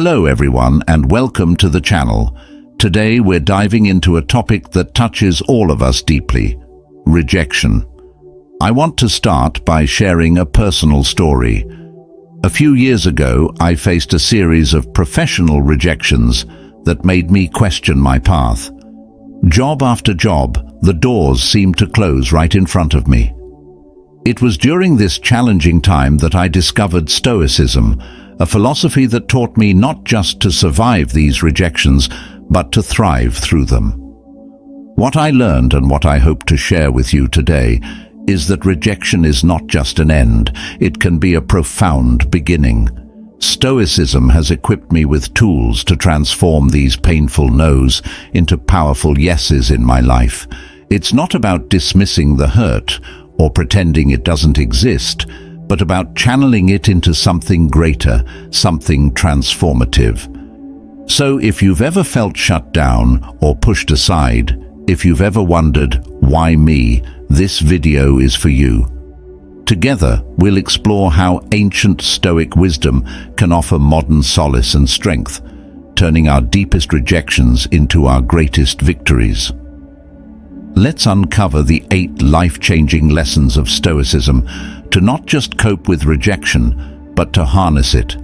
Hello everyone and welcome to the channel. Today we're diving into a topic that touches all of us deeply: rejection. I want to start by sharing a personal story. A few years ago, I faced a series of professional rejections that made me question my path. Job after job, the doors seemed to close right in front of me. It was during this challenging time that I discovered Stoicism, a philosophy that taught me not just to survive these rejections, but to thrive through them. What I learned and what I hope to share with you today is that rejection is not just an end, it can be a profound beginning. Stoicism has equipped me with tools to transform these painful no's into powerful yeses in my life. It's not about dismissing the hurt or pretending it doesn't exist, but about channeling it into something greater, something transformative. So if you've ever felt shut down or pushed aside, if you've ever wondered, why me, this video is for you. Together, we'll explore how ancient Stoic wisdom can offer modern solace and strength, turning our deepest rejections into our greatest victories. Let's uncover the 8 life-changing lessons of Stoicism to not just cope with rejection, but to harness it,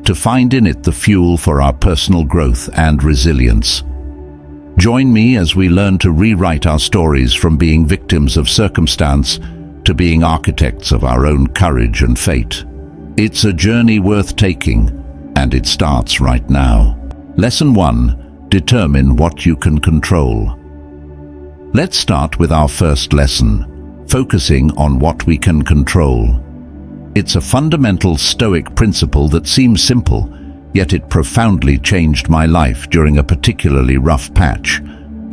to find in it the fuel for our personal growth and resilience. Join me as we learn to rewrite our stories from being victims of circumstance to being architects of our own courage and fate. It's a journey worth taking, and it starts right now. Lesson 1. Determine what you can control. Let's start with our first lesson, focusing on what we can control. It's a fundamental Stoic principle that seems simple, yet it profoundly changed my life during a particularly rough patch.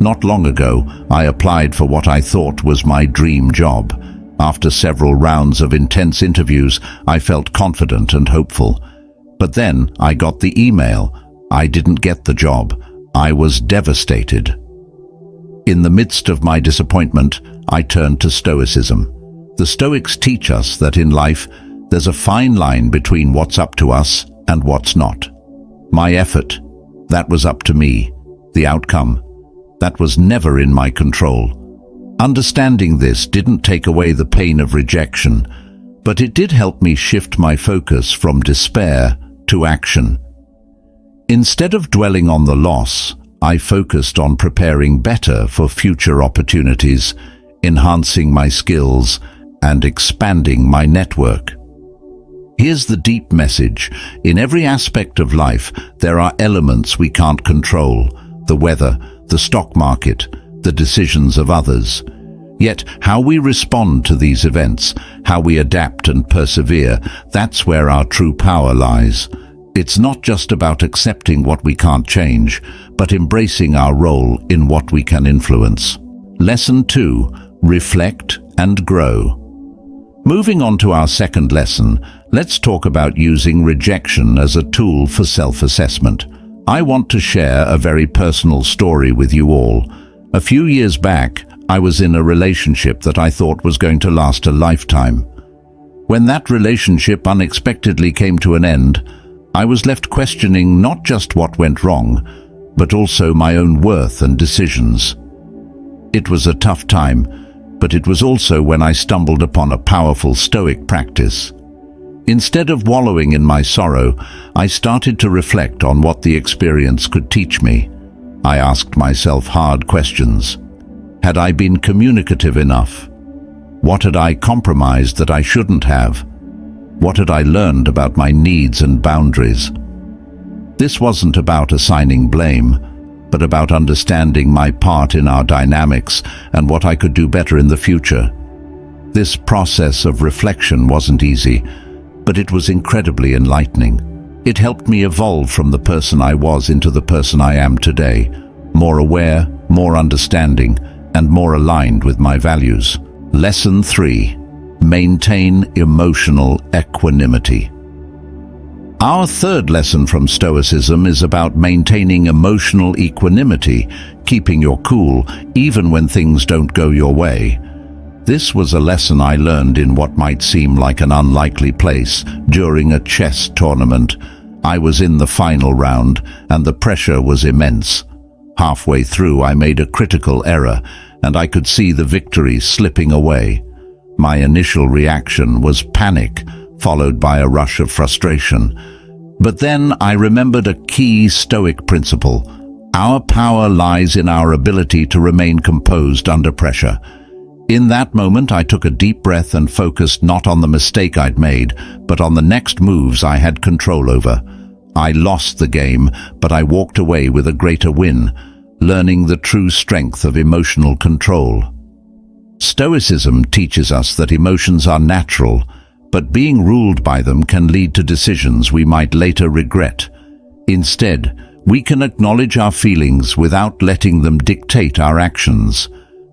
Not long ago, I applied for what I thought was my dream job. After several rounds of intense interviews, I felt confident and hopeful. But then I got the email. I didn't get the job. I was devastated. In the midst of my disappointment, I turned to Stoicism. The Stoics teach us that in life, there's a fine line between what's up to us and what's not. My effort, that was up to me. The outcome, that was never in my control. Understanding this didn't take away the pain of rejection, but it did help me shift my focus from despair to action. Instead of dwelling on the loss, I focused on preparing better for future opportunities, enhancing my skills, and expanding my network. Here's the deep message. In every aspect of life, there are elements we can't control: the weather, the stock market, the decisions of others. Yet, how we respond to these events, how we adapt and persevere, that's where our true power lies. It's not just about accepting what we can't change, but embracing our role in what we can influence. Lesson 2. Reflect and grow. Moving on to our second lesson, let's talk about using rejection as a tool for self-assessment. I want to share a very personal story with you all. A few years back, I was in a relationship that I thought was going to last a lifetime. When that relationship unexpectedly came to an end, I was left questioning not just what went wrong, but also my own worth and decisions. It was a tough time, but it was also when I stumbled upon a powerful Stoic practice. Instead of wallowing in my sorrow, I started to reflect on what the experience could teach me. I asked myself hard questions. Had I been communicative enough? What had I compromised that I shouldn't have? What had I learned about my needs and boundaries? This wasn't about assigning blame, but about understanding my part in our dynamics and what I could do better in the future. This process of reflection wasn't easy, but it was incredibly enlightening. It helped me evolve from the person I was into the person I am today, more aware, more understanding, and more aligned with my values. Lesson 3. Maintain emotional equanimity. Our third lesson from Stoicism is about maintaining emotional equanimity, keeping your cool even when things don't go your way. This was a lesson I learned in what might seem like an unlikely place during a chess tournament. I was in the final round, and the pressure was immense. Halfway through, I made a critical error, and I could see the victory slipping away. My initial reaction was panic, followed by a rush of frustration. But then I remembered a key Stoic principle. Our power lies in our ability to remain composed under pressure. In that moment, I took a deep breath and focused not on the mistake I'd made, but on the next moves I had control over. I lost the game, but I walked away with a greater win, learning the true strength of emotional control. Stoicism teaches us that emotions are natural, but being ruled by them can lead to decisions we might later regret. Instead, we can acknowledge our feelings without letting them dictate our actions.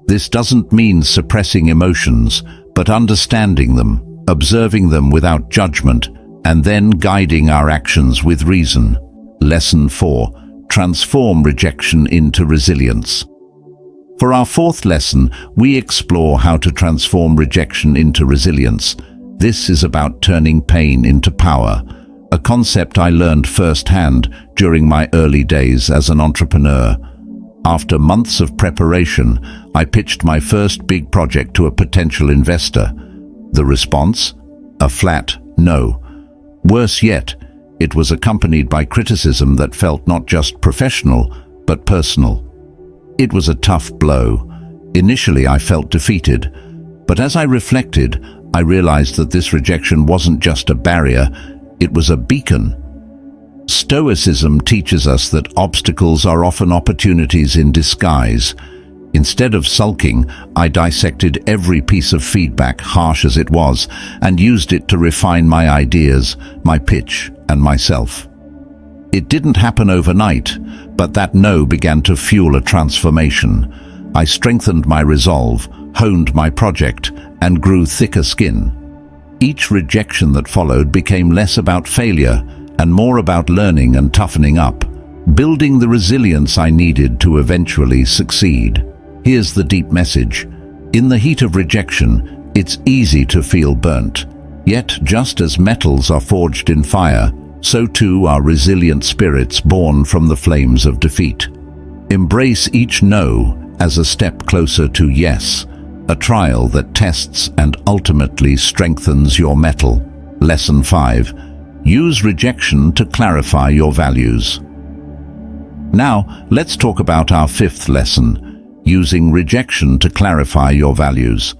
This doesn't mean suppressing emotions, but understanding them, observing them without judgment, and then guiding our actions with reason. Lesson 4. Transform rejection into resilience. For our fourth lesson, we explore how to transform rejection into resilience. This is about turning pain into power, a concept I learned firsthand during my early days as an entrepreneur. After months of preparation, I pitched my first big project to a potential investor. The response? A flat no. Worse yet, it was accompanied by criticism that felt not just professional, but personal. It was a tough blow. Initially, I felt defeated, but as I reflected, I realized that this rejection wasn't just a barrier, it was a beacon. Stoicism teaches us that obstacles are often opportunities in disguise. Instead of sulking, I dissected every piece of feedback, harsh as it was, and used it to refine my ideas, my pitch, and myself. It didn't happen overnight, but that no began to fuel a transformation. I strengthened my resolve, honed my project, and grew thicker skin. Each rejection that followed became less about failure and more about learning and toughening up, building the resilience I needed to eventually succeed. Here's the deep message. In the heat of rejection, it's easy to feel burnt. Yet, just as metals are forged in fire, so too are resilient spirits born from the flames of defeat. Embrace each no as a step closer to yes, a trial that tests and ultimately strengthens your mettle. Lesson 5. Use rejection to clarify your values. Now, let's talk about our fifth lesson, using rejection to clarify your values.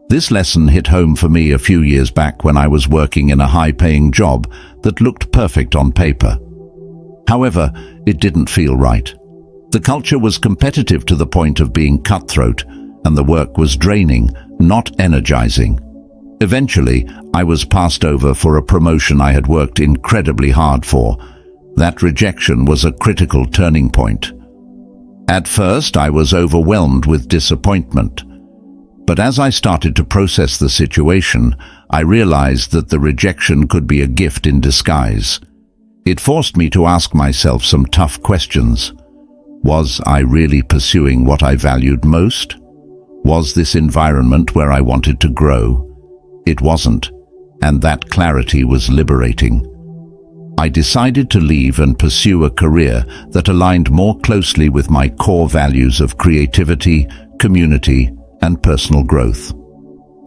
This lesson hit home for me a few years back when I was working in a high-paying job that looked perfect on paper. However, it didn't feel right. The culture was competitive to the point of being cutthroat, and the work was draining, not energizing. Eventually, I was passed over for a promotion I had worked incredibly hard for. That rejection was a critical turning point. At first, I was overwhelmed with disappointment. But as I started to process the situation, I realized that the rejection could be a gift in disguise. It forced me to ask myself some tough questions. Was I really pursuing what I valued most? Was this environment where I wanted to grow? It wasn't, and that clarity was liberating. I decided to leave and pursue a career that aligned more closely with my core values of creativity, community, and personal growth.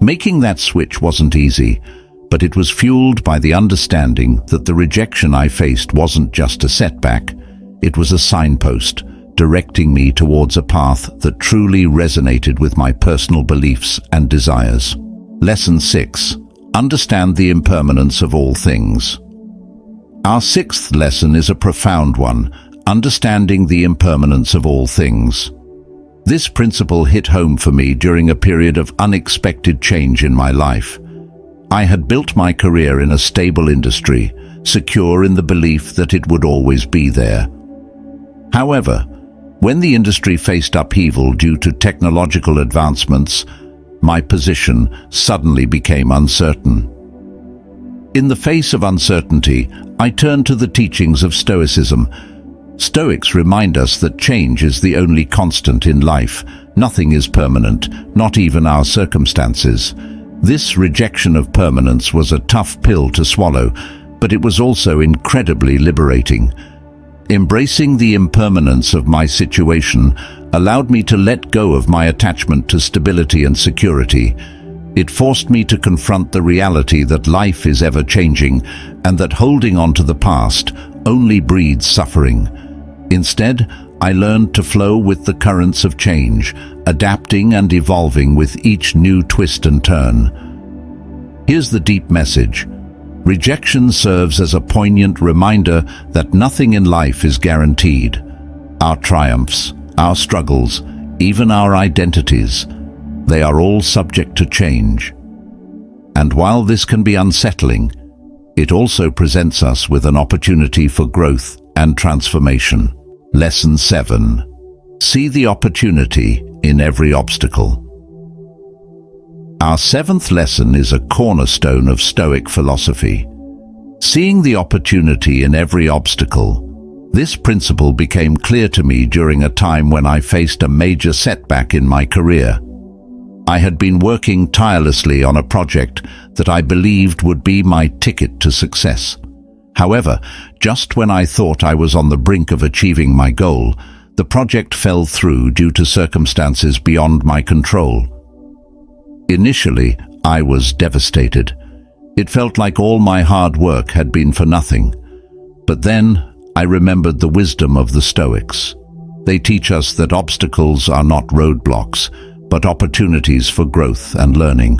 Making that switch wasn't easy, but it was fueled by the understanding that the rejection I faced wasn't just a setback, it was a signpost, directing me towards a path that truly resonated with my personal beliefs and desires. Lesson 6. Understand the impermanence of all things. Our sixth lesson is a profound one, understanding the impermanence of all things. This principle hit home for me during a period of unexpected change in my life. I had built my career in a stable industry, secure in the belief that it would always be there. However, when the industry faced upheaval due to technological advancements, my position suddenly became uncertain. In the face of uncertainty, I turned to the teachings of Stoicism. Stoics remind us that change is the only constant in life. Nothing is permanent, not even our circumstances. This rejection of permanence was a tough pill to swallow, but it was also incredibly liberating. Embracing the impermanence of my situation allowed me to let go of my attachment to stability and security. It forced me to confront the reality that life is ever-changing and that holding on to the past only breeds suffering. Instead, I learned to flow with the currents of change, adapting and evolving with each new twist and turn. Here's the deep message. Rejection serves as a poignant reminder that nothing in life is guaranteed. Our triumphs, our struggles, even our identities, they are all subject to change. And while this can be unsettling, it also presents us with an opportunity for growth and transformation. Lesson 7. See the opportunity in every obstacle. Our 7th lesson is a cornerstone of Stoic philosophy. Seeing the opportunity in every obstacle. This principle became clear to me during a time when I faced a major setback in my career. I had been working tirelessly on a project that I believed would be my ticket to success. However, just when I thought I was on the brink of achieving my goal, the project fell through due to circumstances beyond my control. Initially, I was devastated. It felt like all my hard work had been for nothing. But then, I remembered the wisdom of the Stoics. They teach us that obstacles are not roadblocks, but opportunities for growth and learning.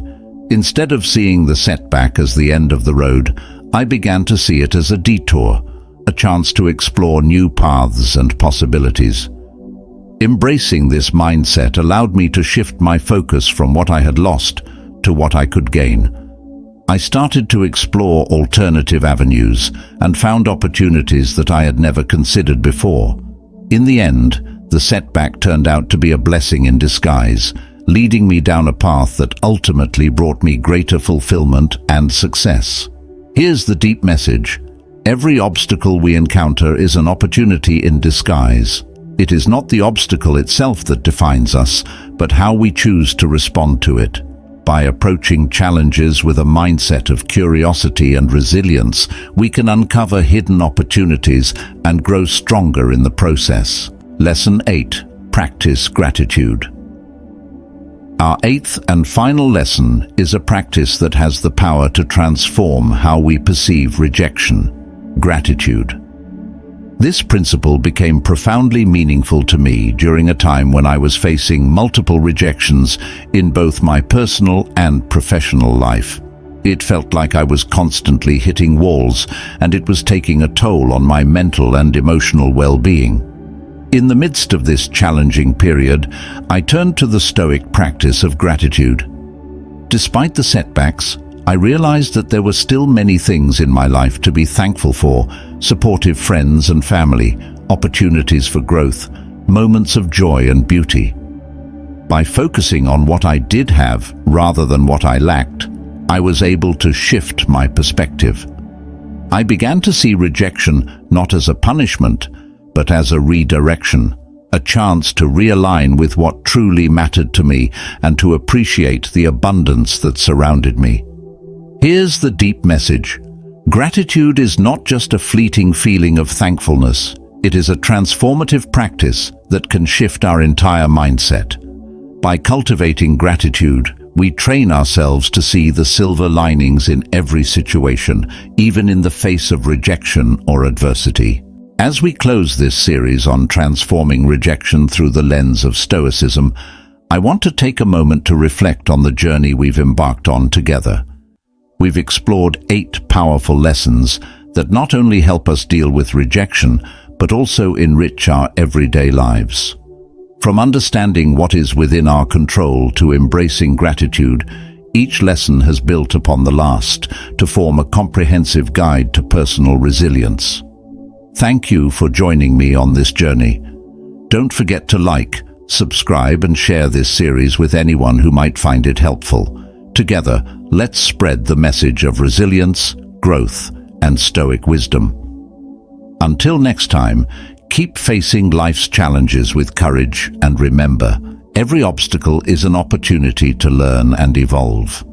Instead of seeing the setback as the end of the road, I began to see it as a detour, a chance to explore new paths and possibilities. Embracing this mindset allowed me to shift my focus from what I had lost to what I could gain. I started to explore alternative avenues and found opportunities that I had never considered before. In the end, the setback turned out to be a blessing in disguise, leading me down a path that ultimately brought me greater fulfillment and success. Here's the deep message. Every obstacle we encounter is an opportunity in disguise. It is not the obstacle itself that defines us, but how we choose to respond to it. By approaching challenges with a mindset of curiosity and resilience, we can uncover hidden opportunities and grow stronger in the process. Lesson 8. Practice gratitude. Our 8th and final lesson is a practice that has the power to transform how we perceive rejection: gratitude. This principle became profoundly meaningful to me during a time when I was facing multiple rejections in both my personal and professional life. It felt like I was constantly hitting walls, and it was taking a toll on my mental and emotional well-being. In the midst of this challenging period, I turned to the Stoic practice of gratitude. Despite the setbacks, I realized that there were still many things in my life to be thankful for: supportive friends and family, opportunities for growth, moments of joy and beauty. By focusing on what I did have rather than what I lacked, I was able to shift my perspective. I began to see rejection not as a punishment, but as a redirection, a chance to realign with what truly mattered to me and to appreciate the abundance that surrounded me. Here's the deep message. Gratitude is not just a fleeting feeling of thankfulness. It is a transformative practice that can shift our entire mindset. By cultivating gratitude, we train ourselves to see the silver linings in every situation, even in the face of rejection or adversity. As we close this series on transforming rejection through the lens of Stoicism, I want to take a moment to reflect on the journey we've embarked on together. We've explored 8 powerful lessons that not only help us deal with rejection, but also enrich our everyday lives. From understanding what is within our control to embracing gratitude, each lesson has built upon the last to form a comprehensive guide to personal resilience. Thank you for joining me on this journey. Don't forget to like, subscribe, and share this series with anyone who might find it helpful. Together, let's spread the message of resilience, growth, and Stoic wisdom. Until next time, keep facing life's challenges with courage, and remember, every obstacle is an opportunity to learn and evolve.